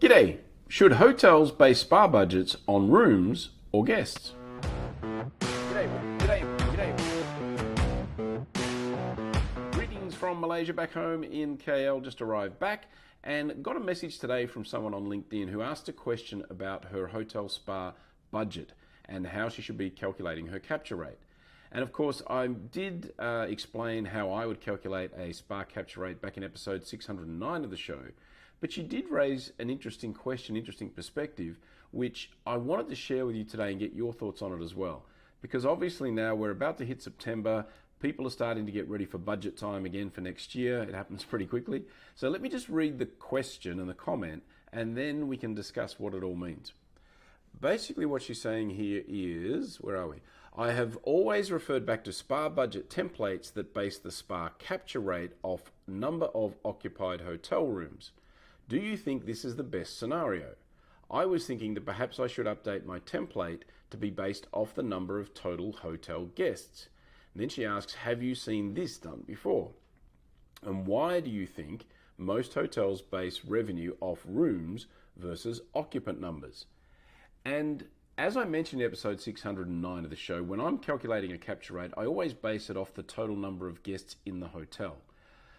G'day. Should hotels base spa budgets on rooms or guests? G'day. Greetings from Malaysia, back home in KL. Just arrived back and got a message today from someone on LinkedIn who asked a question about her hotel spa budget and how she should be calculating her capture rate. And of course, I did explain how I would calculate a spa capture rate back in episode 609 of the show. But she did raise an interesting question, interesting perspective, which I wanted to share with you today and get your thoughts on it as well. Because obviously now we're about to hit September. People are starting to get ready for budget time again for next year. It happens pretty quickly. So let me just read the question and the comment, and then we can discuss what it all means. Basically what she's saying here is, where are we? I have always referred back to spa budget templates that base the spa capture rate off number of occupied hotel rooms. Do you think this is the best scenario? I was thinking that perhaps I should update my template to be based off the number of total hotel guests. And then she asks, have you seen this done before? And why do you think most hotels base revenue off rooms versus occupant numbers? And as I mentioned in episode 609 of the show, when I'm calculating a capture rate, I always base it off the total number of guests in the hotel.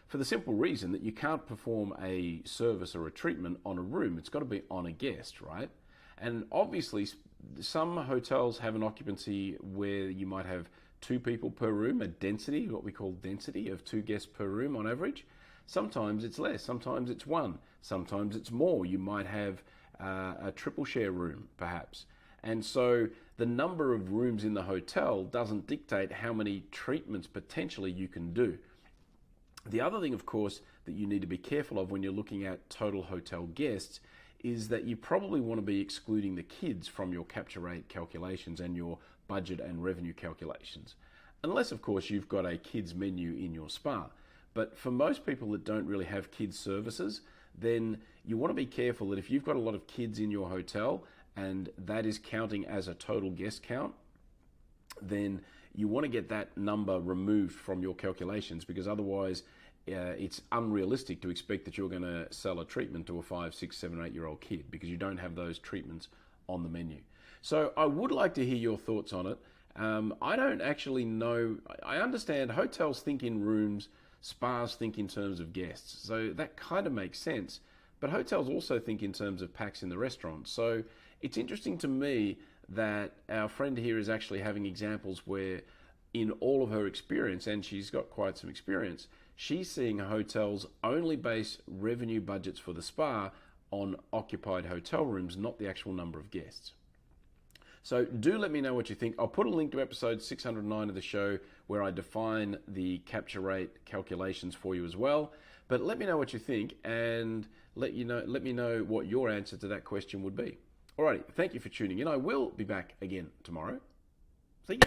For the simple reason that you can't perform a service or a treatment on a room. It's got to be on a guest, right? And obviously, some hotels have an occupancy where you might have 2 people per room, a density, what we call density of 2 guests per room on average. Sometimes it's less, sometimes it's 1, sometimes it's more. You might have a triple share room, perhaps. And so the number of rooms in the hotel doesn't dictate how many treatments potentially you can do. The other thing, of course, that you need to be careful of when you're looking at total hotel guests is that you probably want to be excluding the kids from your capture rate calculations and your budget and revenue calculations. Unless, of course, you've got a kids menu in your spa. But for most people that don't really have kids services, then you want to be careful that if you've got a lot of kids in your hotel and that is counting as a total guest count, then you want to get that number removed from your calculations, because otherwise it's unrealistic to expect that you're going to sell a treatment to a 5, 6, 7, 8-year-old kid, because you don't have those treatments on the menu. So I would like to hear your thoughts on it. I don't actually know. I understand hotels think in rooms, spas think in terms of guests. So that kind of makes sense. But hotels also think in terms of packs in the restaurant. So it's interesting to me that our friend here is actually having examples where in all of her experience, and she's got quite some experience, she's seeing hotels only base revenue budgets for the spa on occupied hotel rooms, not the actual number of guests. So do let me know what you think. I'll put a link to episode 609 of the show where I define the capture rate calculations for you as well. But let me know what you think, and let me know what your answer to that question would be. Alrighty, thank you for tuning in. I will be back again tomorrow. See you.